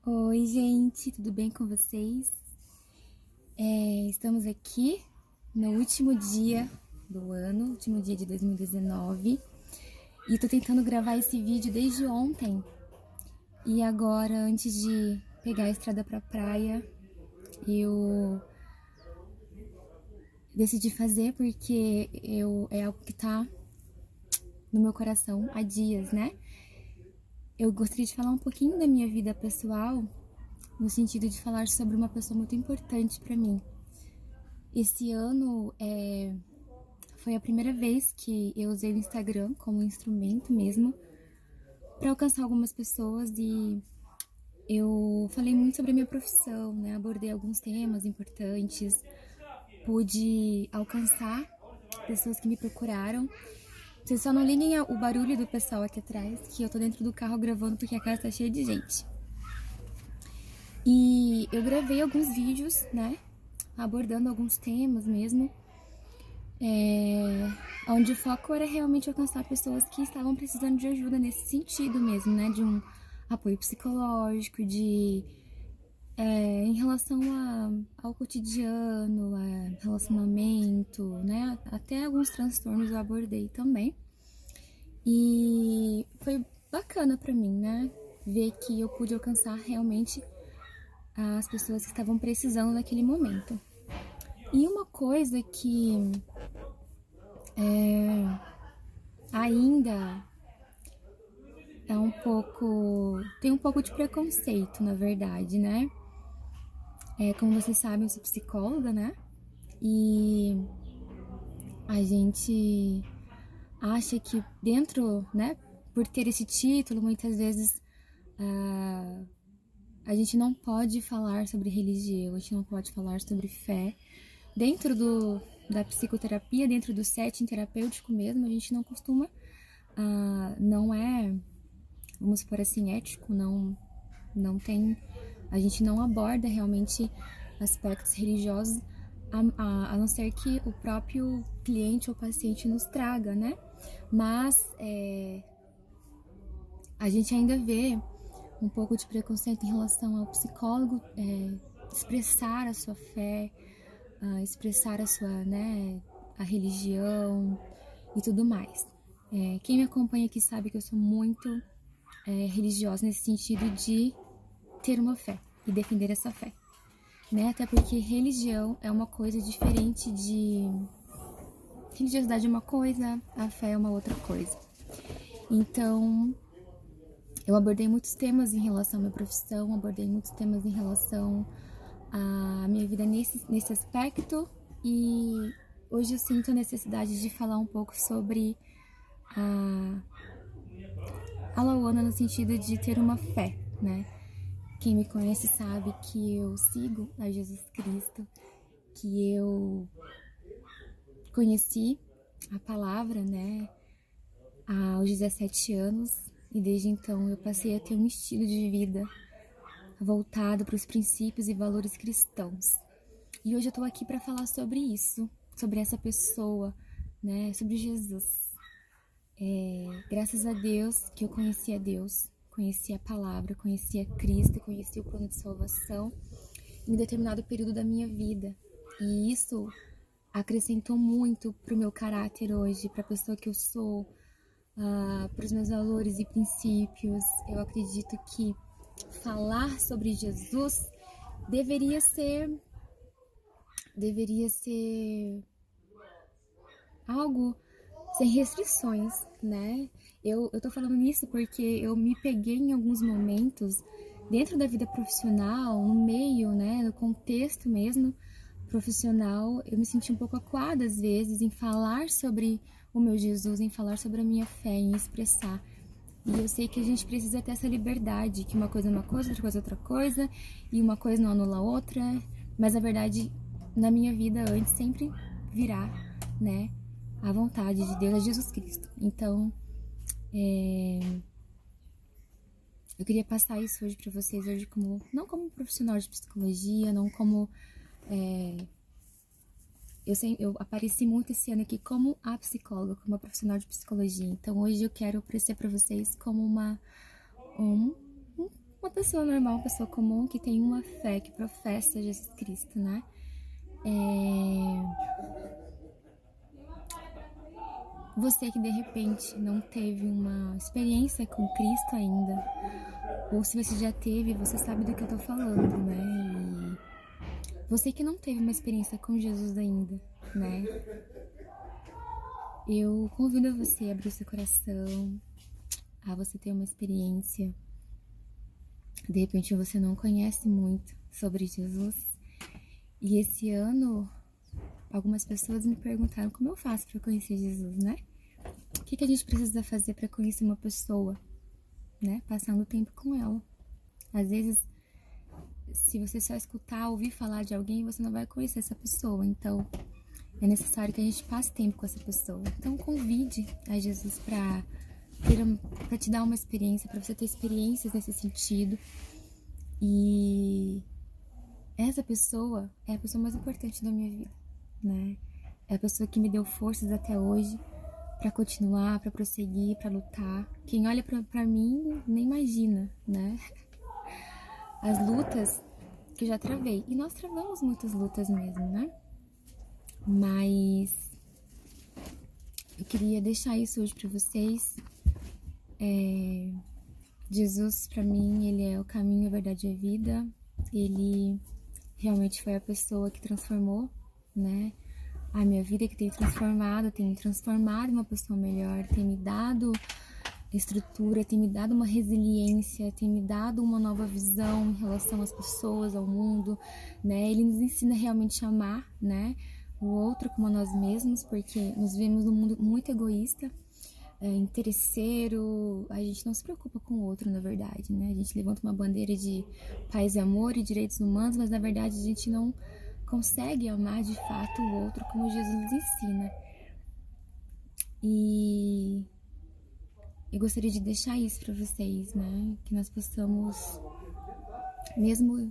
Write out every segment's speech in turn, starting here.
Oi, gente, tudo bem com vocês? Estamos aqui no último dia do ano, último dia de 2019, e tô tentando gravar esse vídeo desde ontem. E agora, antes de pegar a estrada pra praia, eu decidi fazer porque é algo que tá no meu coração há dias, né? Eu gostaria de falar um pouquinho da minha vida pessoal, no sentido de falar sobre uma pessoa muito importante pra mim. Esse ano foi a primeira vez que eu usei o Instagram como instrumento mesmo para alcançar algumas pessoas e eu falei muito sobre a minha profissão, né? Abordei alguns temas importantes, pude alcançar pessoas que me procuraram. Vocês só não liguem o barulho do pessoal aqui atrás, que eu tô dentro do carro gravando porque a casa tá cheia de gente. E eu gravei alguns vídeos, né? Abordando alguns temas mesmo. Onde o foco era realmente alcançar pessoas que estavam precisando de ajuda nesse sentido mesmo, né? De um apoio psicológico, em relação ao cotidiano, a relacionamento, né? Até alguns transtornos eu abordei também. E foi bacana pra mim, né? Ver que eu pude alcançar realmente as pessoas que estavam precisando naquele momento. E uma coisa que ainda tem um pouco de preconceito, na verdade, né? Como vocês sabem, eu sou psicóloga, né? E a gente acha que dentro, né, por ter esse título, muitas vezes a gente não pode falar sobre religião, a gente não pode falar sobre fé. Dentro da psicoterapia, dentro do setting terapêutico mesmo, a gente não costuma, não é, vamos supor assim, ético, não tem, a gente não aborda realmente aspectos religiosos, a não ser que o próprio cliente ou paciente nos traga, né? Mas a gente ainda vê um pouco de preconceito em relação ao psicólogo expressar a sua fé, expressar a sua, né, a religião e tudo mais. Quem me acompanha aqui sabe que eu sou muito religiosa nesse sentido de ter uma fé e defender essa fé, né? Até porque religião é uma coisa diferente de religiosidade é uma coisa, a fé é uma outra coisa. Então, eu abordei muitos temas em relação à minha profissão, abordei muitos temas em relação à minha vida nesse aspecto e hoje eu sinto a necessidade de falar um pouco sobre a Lauana no sentido de ter uma fé, né? Quem me conhece sabe que eu sigo a Jesus Cristo, que eu conheci a palavra, né, aos 17 anos e desde então eu passei a ter um estilo de vida voltado para os princípios e valores cristãos. E hoje eu tô aqui para falar sobre isso, sobre essa pessoa, né, sobre Jesus. Graças a Deus que eu conheci a Deus, conheci a palavra, conheci a Cristo, conheci o plano de salvação em determinado período da minha vida. E isso acrescentou muito pro meu caráter hoje, para a pessoa que eu sou, para os meus valores e princípios. Eu acredito que falar sobre Jesus deveria ser deveria ser algo sem restrições, né? Eu tô falando isso porque eu me peguei em alguns momentos dentro da vida profissional, no meio, né, no contexto mesmo profissional, eu me senti um pouco acuada às vezes em falar sobre o meu Jesus, em falar sobre a minha fé, em expressar. E eu sei que a gente precisa ter essa liberdade, que uma coisa é uma coisa, outra coisa é outra coisa, e uma coisa não anula a outra, mas a verdade na minha vida antes sempre virá, né, a vontade de Deus é Jesus Cristo. Então, eu queria passar isso hoje pra vocês, hoje como, não como profissional de psicologia, não como, eu apareci muito esse ano aqui como a psicóloga, como a profissional de psicologia. Então, hoje eu quero aparecer pra vocês como uma pessoa normal, uma pessoa comum que tem uma fé, que professa Jesus Cristo, né? Você que de repente não teve uma experiência com Cristo ainda, ou se você já teve, você sabe do que eu tô falando, né? E você que não teve uma experiência com Jesus ainda, né? Eu convido você a abrir o seu coração, a você ter uma experiência. De repente você não conhece muito sobre Jesus. E esse ano, algumas pessoas me perguntaram como eu faço para conhecer Jesus, né? O que a gente precisa fazer para conhecer uma pessoa, né? Passando tempo com ela. Às vezes, se você só escutar, ouvir falar de alguém, você não vai conhecer essa pessoa. Então, é necessário que a gente passe tempo com essa pessoa. Então, convide a Jesus para te dar uma experiência, para você ter experiências nesse sentido. E essa pessoa é a pessoa mais importante da minha vida, né? É a pessoa que me deu forças até hoje para continuar, para prosseguir, para lutar. Quem olha para mim nem imagina, né? As lutas que eu já travei. E nós travamos muitas lutas mesmo, né? Mas eu queria deixar isso hoje para vocês. Jesus, para mim, ele é o caminho, a verdade e a vida. Ele realmente foi a pessoa que transformou, né? A minha vida, que tem me transformado em uma pessoa melhor, tem me dado estrutura, tem me dado uma resiliência, tem me dado uma nova visão em relação às pessoas, ao mundo, né? Ele nos ensina realmente a amar, né? O outro como a nós mesmos, porque nos vivemos num mundo muito egoísta, interesseiro, a gente não se preocupa com o outro, na verdade, né? A gente levanta uma bandeira de paz e amor e direitos humanos, mas na verdade a gente não consegue amar de fato o outro como Jesus nos ensina. E eu gostaria de deixar isso para vocês, né? Que nós possamos, mesmo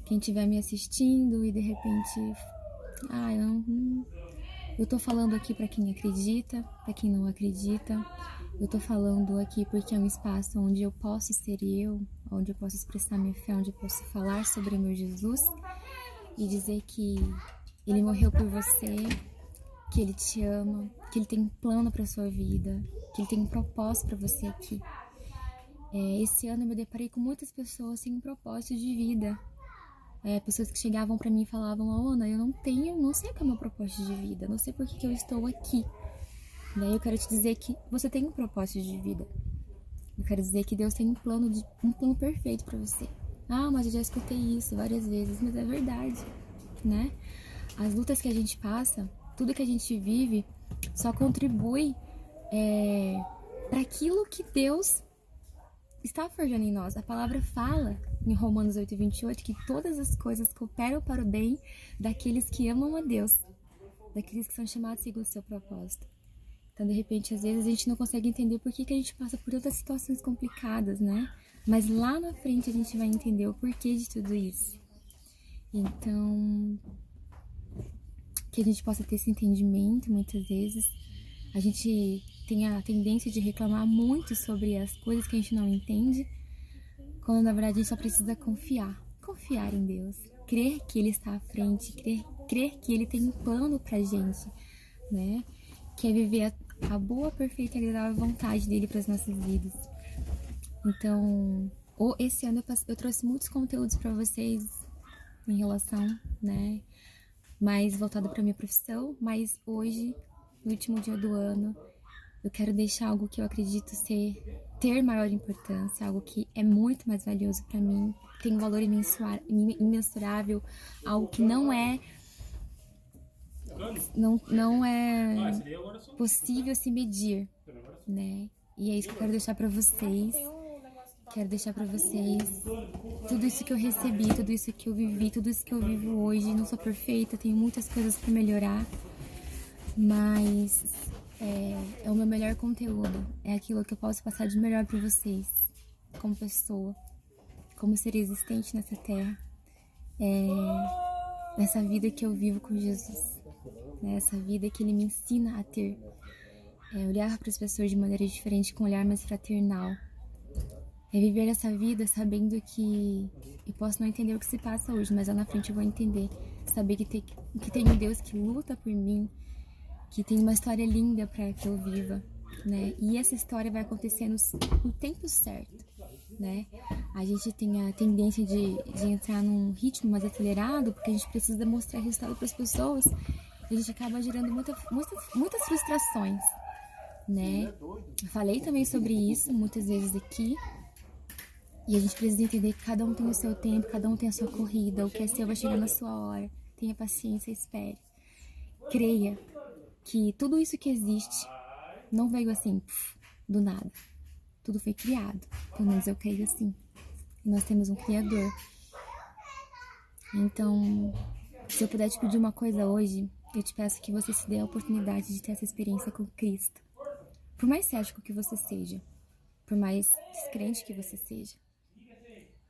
quem estiver me assistindo e de repente, eu tô falando aqui para quem acredita, para quem não acredita. Eu tô falando aqui porque é um espaço onde eu posso ser eu, onde eu posso expressar minha fé, onde eu posso falar sobre o meu Jesus e dizer que ele morreu por você, que ele te ama, que ele tem um plano para sua vida, que ele tem um propósito para você aqui. Esse ano eu me deparei com muitas pessoas sem um propósito de vida. Pessoas que chegavam para mim e falavam: Ana, eu não sei qual é o meu propósito de vida, não sei por que eu estou aqui. Daí eu quero te dizer que você tem um propósito de vida. Eu quero dizer que Deus tem um plano perfeito para você. Mas eu já escutei isso várias vezes, mas é verdade, né? As lutas que a gente passa, tudo que a gente vive, só contribui para aquilo que Deus está forjando em nós. A palavra fala em Romanos 8:28 que todas as coisas cooperam para o bem daqueles que amam a Deus, daqueles que são chamados segundo o seu propósito. Então, de repente, às vezes a gente não consegue entender por que a gente passa por tantas situações complicadas, né? Mas lá na frente a gente vai entender o porquê de tudo isso. Então, que a gente possa ter esse entendimento. Muitas vezes a gente tem a tendência de reclamar muito sobre as coisas que a gente não entende, quando na verdade a gente só precisa confiar em Deus, crer que Ele está à frente, crer que Ele tem um plano pra gente, né? Que é viver a boa, perfeita e agradável vontade dele para as nossas vidas. Então, esse ano eu trouxe muitos conteúdos para vocês em relação, né, mais voltado para minha profissão, mas hoje, no último dia do ano, eu quero deixar algo que eu acredito ter maior importância, algo que é muito mais valioso para mim, tem um valor imensurável, algo que não é possível se medir, né? E é isso que eu quero deixar pra vocês. Quero deixar pra vocês tudo isso que eu recebi, tudo isso que eu vivi, tudo isso que eu vivo hoje. Não sou perfeita, tenho muitas coisas pra melhorar, mas é o meu melhor conteúdo. É aquilo que eu posso passar de melhor pra vocês, como pessoa, como ser existente nessa terra, nessa vida que eu vivo com Jesus. Essa vida que Ele me ensina a ter, olhar para as pessoas de maneira diferente, com um olhar mais fraternal, É viver essa vida sabendo que eu posso não entender o que se passa hoje, mas lá na frente eu vou entender. Saber que tem um Deus que luta por mim, que tem uma história linda para que eu viva, né? E essa história vai acontecer no tempo certo, né? A gente tem a tendência de entrar num ritmo mais acelerado, porque a gente precisa mostrar resultado para as pessoas, e a gente acaba gerando muitas frustrações, né? Eu falei também sobre isso muitas vezes aqui, e a gente precisa entender que cada um tem o seu tempo, cada um tem a sua corrida, o que é seu vai chegar na sua hora. Tenha paciência, espere. Creia que tudo isso que existe não veio assim, do nada. Tudo foi criado. Pelo menos eu creio assim. E nós temos um Criador. Então, se eu puder te pedir uma coisa hoje, eu te peço que você se dê a oportunidade de ter essa experiência com Cristo. Por mais cético que você seja, por mais descrente que você seja,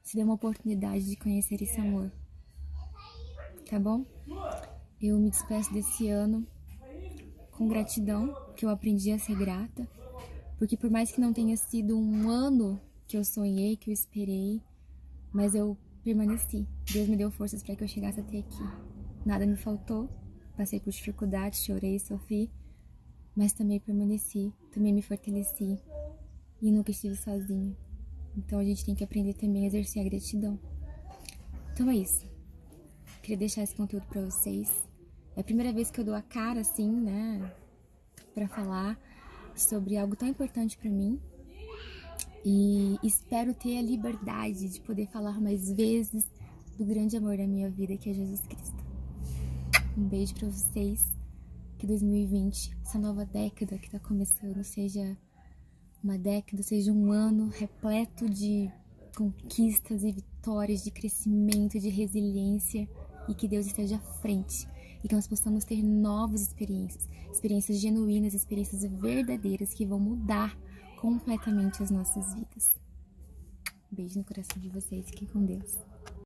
se dê uma oportunidade de conhecer esse amor. Tá bom? Eu me despeço desse ano com gratidão, que eu aprendi a ser grata, porque por mais que não tenha sido um ano que eu sonhei, que eu esperei, mas eu permaneci. Deus me deu forças para que eu chegasse até aqui. Nada me faltou, passei por dificuldades, chorei, sofri, mas também permaneci, também me fortaleci e nunca estive sozinha. Então a gente tem que aprender também a exercer a gratidão. Então é isso. Queria deixar esse conteúdo para vocês. É a primeira vez que eu dou a cara assim, né, para falar sobre algo tão importante para mim. E espero ter a liberdade de poder falar mais vezes do grande amor da minha vida, que é Jesus Cristo. Um beijo para vocês. Que 2020, essa nova década que tá começando, seja uma década, seja um ano repleto de conquistas e vitórias, de crescimento, de resiliência, e que Deus esteja à frente e que nós possamos ter novas experiências genuínas, experiências verdadeiras que vão mudar completamente as nossas vidas. Beijo no coração de vocês, fiquem com Deus.